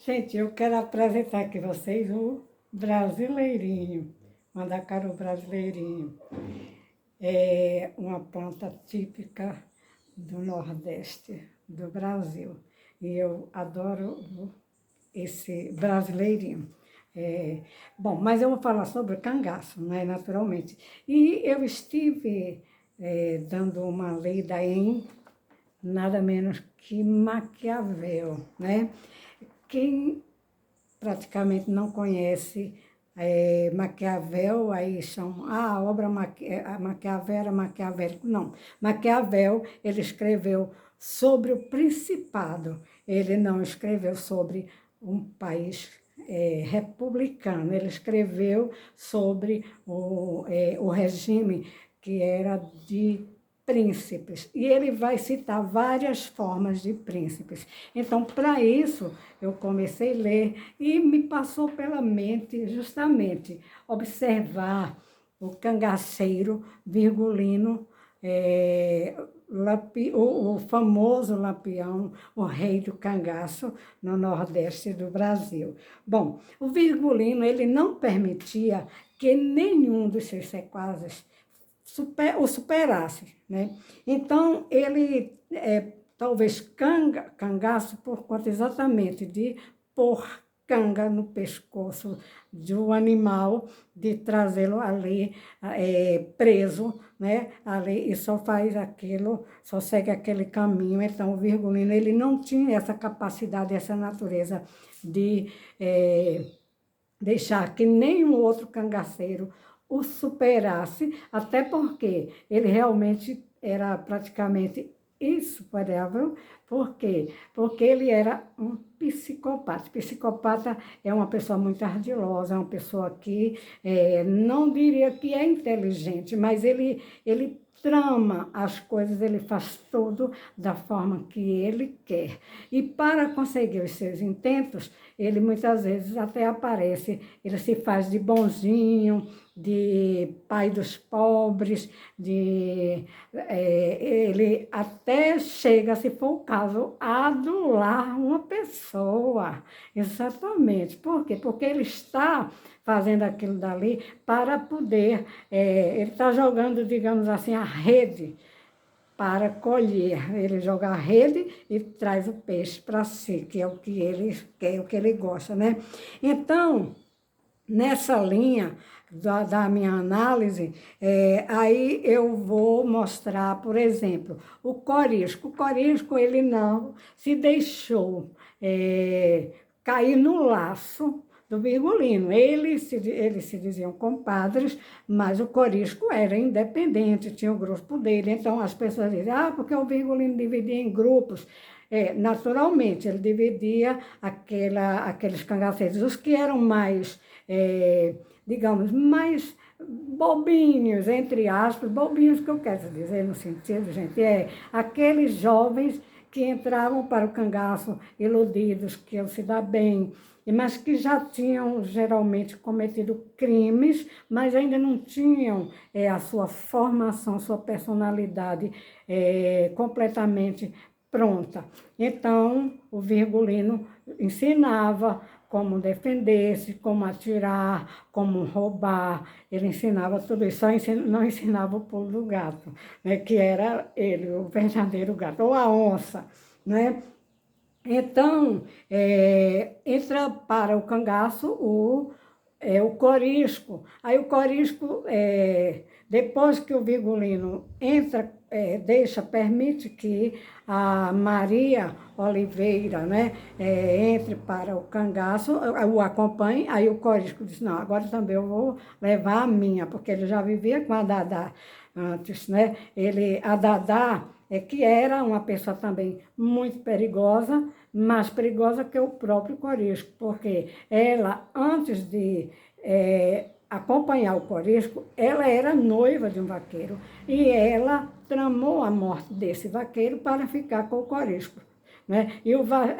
Gente, eu quero apresentar aqui vocês o brasileirinho, mandacaru brasileirinho. É uma planta típica do Nordeste do Brasil. E eu adoro esse brasileirinho. É, bom, mas eu vou falar sobre o cangaço, né, naturalmente. E eu estive dando uma lida em nada menos que Maquiavel, né? Quem praticamente não conhece Maquiavel, aí são, a obra Maquiavel era maquiavélico, não. Maquiavel, ele escreveu sobre o Principado, ele não escreveu sobre um país republicano, ele escreveu sobre o regime que era de príncipes, e ele vai citar várias formas de príncipes. Então, para isso, eu comecei a ler e me passou pela mente justamente observar o cangaceiro virgulino, o famoso Lampião, o rei do cangaço no Nordeste do Brasil. Bom, o virgulino, ele não permitia que nenhum dos seus sequazes o superasse, né? Então, ele talvez cangaço por conta exatamente de pôr canga no pescoço de um animal, de trazê-lo ali preso, né? Ali, e só faz aquilo, só segue aquele caminho. Então, o virgulino, ele não tinha essa capacidade, essa natureza de deixar que nenhum outro cangaceiro o superasse, até porque ele realmente era praticamente insuperável. Por quê? Porque ele era um psicopata. Psicopata é uma pessoa muito ardilosa, é uma pessoa que não diria que é inteligente, mas ele trama as coisas, ele faz tudo da forma que ele quer. E para conseguir os seus intentos, ele muitas vezes até aparece, ele se faz de bonzinho, de pai dos pobres, ele até chega, se for o caso, a adular uma pessoa. Exatamente. Por quê? Porque ele está fazendo aquilo dali para poder, ele está jogando, digamos assim, a rede para colher. Ele joga a rede e traz o peixe para si, que é o que ele quer, o que ele gosta, né? Então, nessa linha da minha análise, aí eu vou mostrar, por exemplo, o corisco. O corisco, ele não se deixou cair no laço do virgulino. Eles se diziam compadres, mas o corisco era independente, tinha o grupo dele. Então, as pessoas dizem, porque o virgulino dividia em grupos. Naturalmente, ele dividia aqueles cangaceiros, os que eram mais, digamos, mais bobinhos, entre aspas, bobinhos que eu quero dizer no sentido, gente, aqueles jovens que entravam para o cangaço iludidos, que iam se dar bem, mas que já tinham geralmente cometido crimes, mas ainda não tinham a sua formação, sua personalidade completamente pronta. Então, o virgulino ensinava como defender-se, como atirar, como roubar. Ele ensinava tudo isso, não ensinava o pulo do gato, né, que era ele, o verdadeiro gato, ou a onça, né? Então, entra para o cangaço o corisco. Aí o corisco, depois que o virgulino entra, permite que a Maria Oliveira, né, entre para o cangaço, o acompanhe, aí o corisco diz, não, agora também eu vou levar a minha, porque ele já vivia com a Dadá antes, né? A Dadá, que era uma pessoa também muito perigosa, mais perigosa que o próprio corisco, porque ela, antes de acompanhar o corisco, ela era noiva de um vaqueiro, e ela tramou a morte desse vaqueiro para ficar com o corisco, né?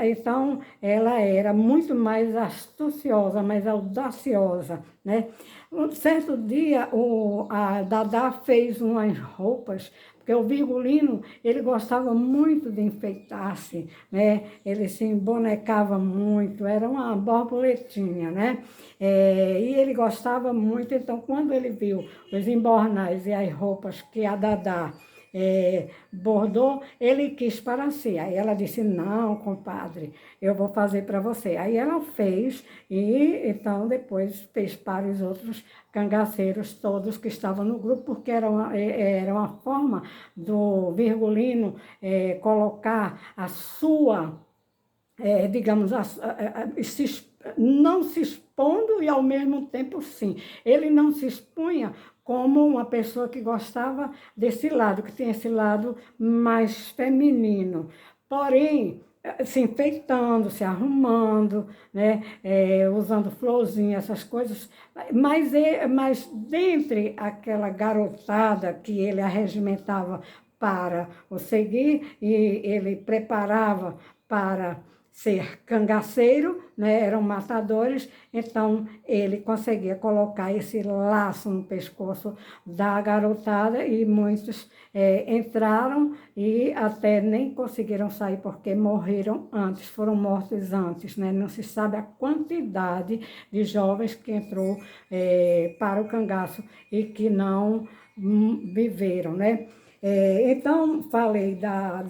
Então, ela era muito mais astuciosa, mais audaciosa, né? Um certo dia, a Dadá fez umas roupas porque o Virgulino, ele gostava muito de enfeitar-se, né? Ele se embonecava muito, era uma borboletinha, né? E ele gostava muito, então quando ele viu os embornais e as roupas que a Dadá bordou, ele quis para si. Aí ela disse, não, compadre, eu vou fazer para você. Aí ela fez e então depois fez para os outros cangaceiros todos que estavam no grupo, porque era uma forma do Virgulino colocar a sua, digamos, não se expondo e ao mesmo tempo sim. Ele não se expunha como uma pessoa que gostava desse lado, que tem esse lado mais feminino. Porém, se enfeitando, se arrumando, né? Usando florzinha, essas coisas. Mas dentre aquela garotada que ele arregimentava para o seguir, e ele preparava para ser cangaceiro, né? Eram matadores, então ele conseguia colocar esse laço no pescoço da garotada e muitos entraram e até nem conseguiram sair porque morreram antes, foram mortos antes, né? Não se sabe a quantidade de jovens que entrou para o cangaço e que não viveram, né? Então, falei da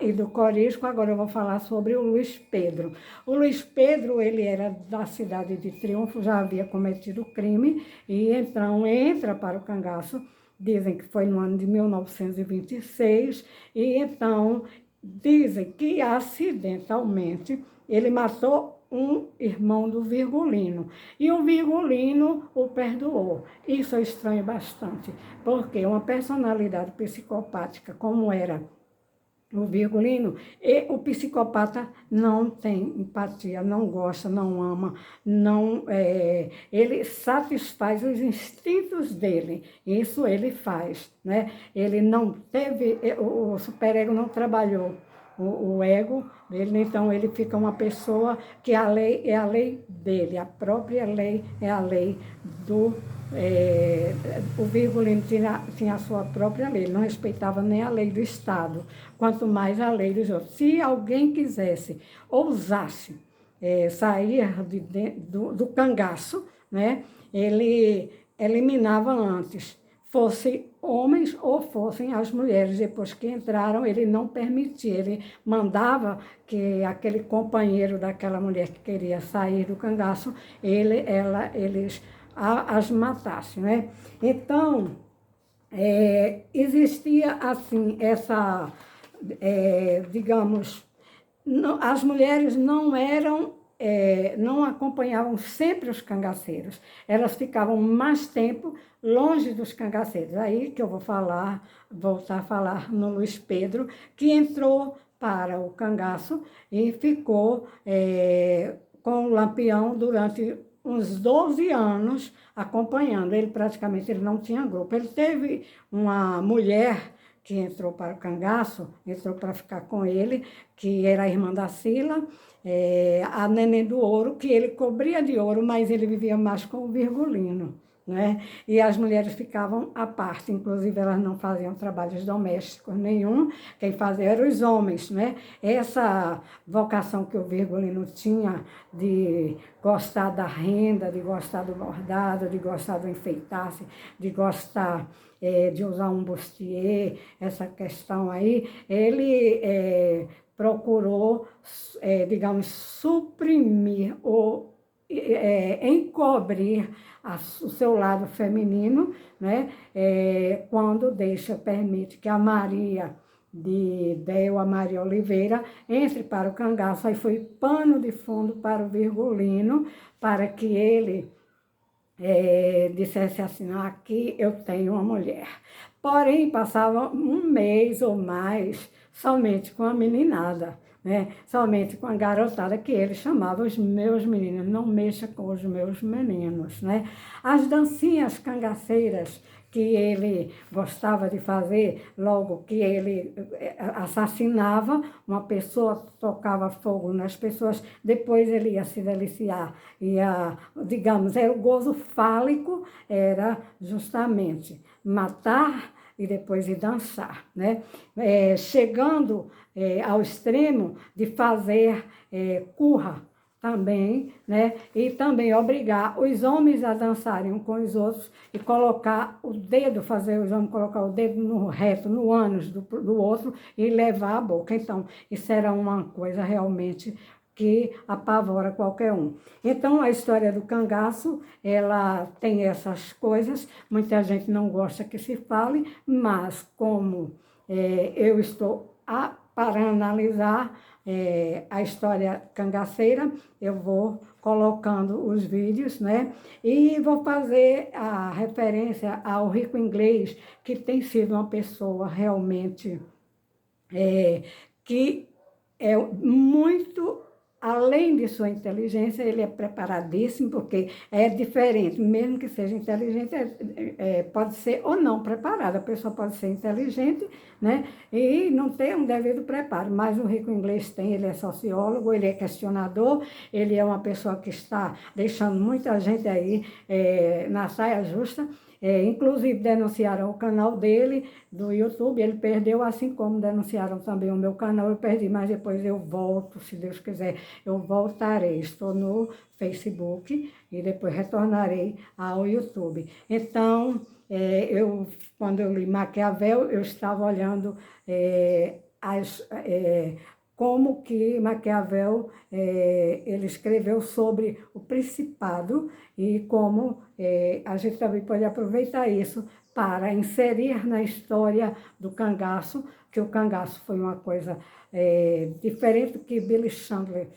e do Corisco, agora eu vou falar sobre o Luiz Pedro. O Luiz Pedro, ele era da cidade de Triunfo, já havia cometido crime, e então entra para o cangaço, dizem que foi no ano de 1926, e então dizem que acidentalmente ele matou um irmão do Virgulino. E o Virgulino o perdoou. Isso eu estranho bastante, porque uma personalidade psicopática como era o Virgulino, e o psicopata não tem empatia, não gosta, não ama, não, ele satisfaz os instintos dele, isso ele faz, né? Ele não teve, o superego não trabalhou o ego dele, então ele fica uma pessoa que a lei é a lei dele, a própria lei é a lei do o Virgulino tinha a sua própria lei, não respeitava nem a lei do Estado, quanto mais a lei dos outros. Se alguém quisesse, ousasse sair do cangaço, né, ele eliminava antes, fosse homens ou fossem as mulheres. Depois que entraram, ele não permitia, ele mandava que aquele companheiro daquela mulher que queria sair do cangaço, eles as matassem, né? Então, existia assim, digamos, as mulheres não eram, não acompanhavam sempre os cangaceiros, elas ficavam mais tempo longe dos cangaceiros. Aí que eu vou voltar a falar no Luiz Pedro, que entrou para o cangaço e ficou com o Lampião durante uns 12 anos acompanhando. Ele praticamente não tinha grupo. Ele teve uma mulher que entrou para o cangaço, entrou para ficar com ele, que era a irmã da Sila, a Neném do Ouro, que ele cobria de ouro, mas ele vivia mais com o Virgulino, né? E as mulheres ficavam à parte, inclusive elas não faziam trabalhos domésticos nenhum, quem fazia eram os homens, né? Essa vocação que o Virgulino tinha de gostar da renda, de gostar do bordado, de gostar do enfeitar-se, de gostar de usar um bustier, essa questão aí, ele procurou, digamos, suprimir ou encobrir o seu lado feminino, né? Quando permite que a Maria de Deua Maria Oliveira entre para o cangaço. Aí foi pano de fundo para o Virgulino, para que ele dissesse assim, aqui eu tenho uma mulher. Porém, passava um mês ou mais somente com a meninada, né? Somente com a garotada, que ele chamava os meus meninos, não mexa com os meus meninos, né? As dancinhas cangaceiras que ele gostava de fazer, logo que ele assassinava uma pessoa, tocava fogo nas pessoas, depois ele ia se deliciar, digamos, era o gozo fálico, era justamente matar e depois ir dançar, né? Chegando ao extremo de fazer curra também, né? E também obrigar os homens a dançarem um com os outros e colocar o dedo, fazer os homens colocar o dedo no reto, no ânus do outro e levar à boca. Então, isso era uma coisa realmente que apavora qualquer um. Então, a história do cangaço, ela tem essas coisas, muita gente não gosta que se fale, mas como eu estou para analisar a história cangaceira, eu vou colocando os vídeos, né? E vou fazer a referência ao Rico Inglês, que tem sido uma pessoa realmente que é muito, além de sua inteligência, ele é preparadíssimo, porque é diferente, mesmo que seja inteligente, pode ser ou não preparado, a pessoa pode ser inteligente, né, e não ter um devido preparo, mas o Rico Inglês tem, ele é sociólogo, ele é questionador, ele é uma pessoa que está deixando muita gente aí na saia justa. Inclusive denunciaram o canal dele do YouTube, ele perdeu, assim como denunciaram também o meu canal, eu perdi, mas depois eu volto, se Deus quiser, eu voltarei. Estou no Facebook e depois retornarei ao YouTube. Então, quando eu li Maquiavel, eu estava olhando como que Maquiavel ele escreveu sobre o principado e como a gente também pode aproveitar isso para inserir na história do cangaço, que o cangaço foi uma coisa diferente do que Billy Chandler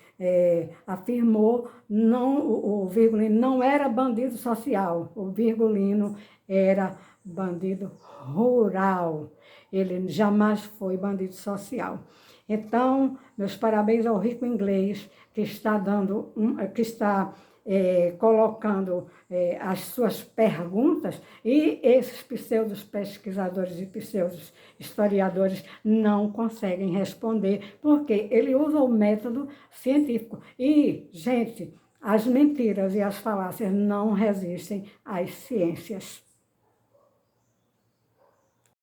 afirmou. Não, o Virgulino não era bandido social, o Virgulino era bandido rural, ele jamais foi bandido social. Então, meus parabéns ao Rico Inglês, que está colocando as suas perguntas, e esses pseudos pesquisadores e pseudos historiadores não conseguem responder, porque ele usa o método científico. E, gente, as mentiras e as falácias não resistem às ciências.